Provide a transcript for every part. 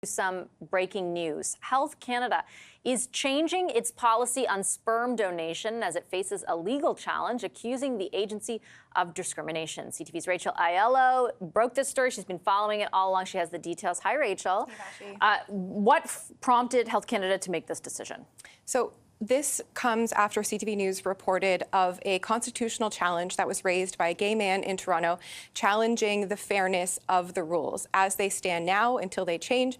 Some breaking news. Health Canada is changing its policy on sperm donation as it faces a legal challenge accusing the agency of discrimination. CTV's Rachel Aiello broke this story. She's been following it all along. She has the details. Hi, Rachel. Hey, Vassy. What prompted Health Canada to make this decision? So this comes after CTV News reported of a constitutional challenge that was raised by a gay man in Toronto challenging the fairness of the rules. As they stand now, until they change,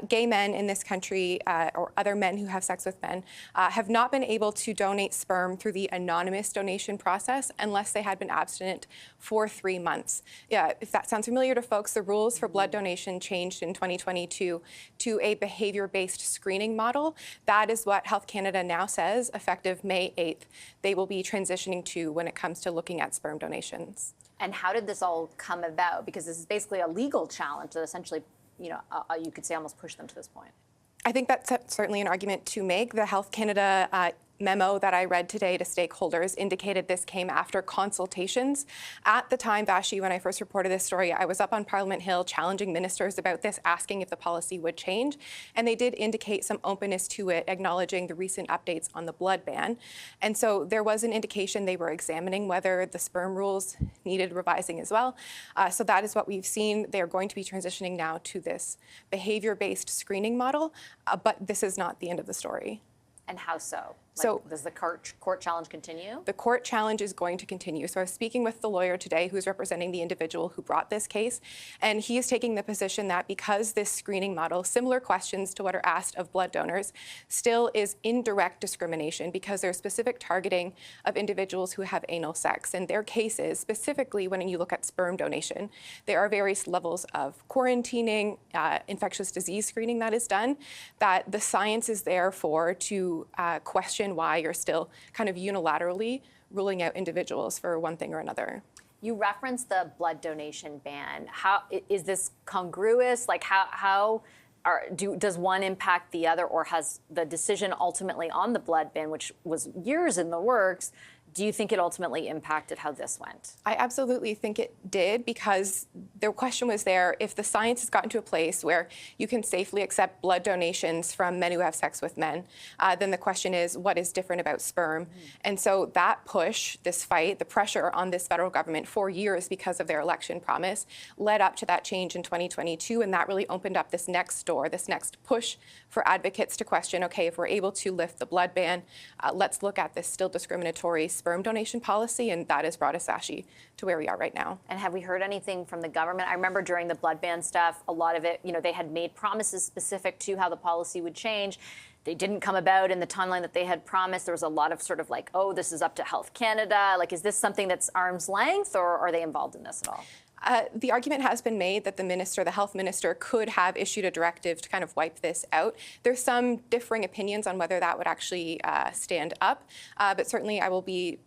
gay men in this country or other men who have sex with men have not been able to donate sperm through the anonymous donation process unless they had been abstinent for 3 months. Yeah, if that sounds familiar to folks, the rules for blood donation changed in 2022 to a behavior-based screening model. That is what Health Canada now says, effective May 8th, they will be transitioning to when it comes to looking at sperm donations. And how did this all come about? Because this is basically a legal challenge that essentially, you could say almost pushed them to this point. I think that's certainly an argument to make. The Health Canada memo that I read today to stakeholders indicated this came after consultations. At the time, Vassy, when I first reported this story, I was up on Parliament Hill challenging ministers about this, asking if the policy would change. And they did indicate some openness to it, acknowledging the recent updates on the blood ban. And so there was an indication they were examining whether the sperm rules needed revising as well. So that is what we've seen. They're going to be transitioning now to this behavior-based screening model, but this is not the end of the story. And how so? So does the court challenge continue? The court challenge is going to continue. So I was speaking with the lawyer today who's representing the individual who brought this case, and he is taking the position that because this screening model, similar questions to what are asked of blood donors, still is indirect discrimination because there's specific targeting of individuals who have anal sex. And their cases, specifically when you look at sperm donation, there are various levels of quarantining, infectious disease screening that is done, that the science is there for to question why you're still kind of unilaterally ruling out individuals for one thing or another. You referenced the blood donation ban. How is this congruous? Like does one impact the other, or has the decision ultimately on the blood ban, which was years in the works, do you think it ultimately impacted how this went? I absolutely think it did, because the question was there, if the science has gotten to a place where you can safely accept blood donations from men who have sex with men, then the question is, what is different about sperm? And so that push, this fight, the pressure on this federal government for years because of their election promise led up to that change in 2022, and that really opened up this next door, this next push for advocates to question, okay, if we're able to lift the blood ban, let's look at this still discriminatory sperm donation policy, and that has brought us, Vassy, to where we are right now. And have we heard anything from the government? I remember during the blood ban stuff, a lot of it, they had made promises specific to how the policy would change. They didn't come about in the timeline that they had promised. There was a lot of sort of like, oh, this is up to Health Canada. Like, is this something that's arm's length, or are they involved in this at all? The argument has been made that the health minister, could have issued a directive to kind of wipe this out. There's some differing opinions on whether that would actually stand up, but certainly I will be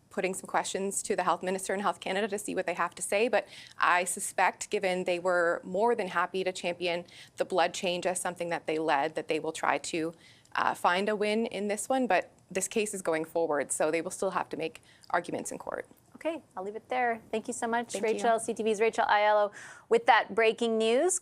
putting some questions to the health minister and Health Canada to see what they have to say. But I suspect, given they were more than happy to champion the blood change as something that they led, that they will try to find a win in this one. But this case is going forward, so they will still have to make arguments in court. Okay, I'll leave it there. Thank you so much, Thank Rachel. you. CTV's Rachel Aiello with that breaking news.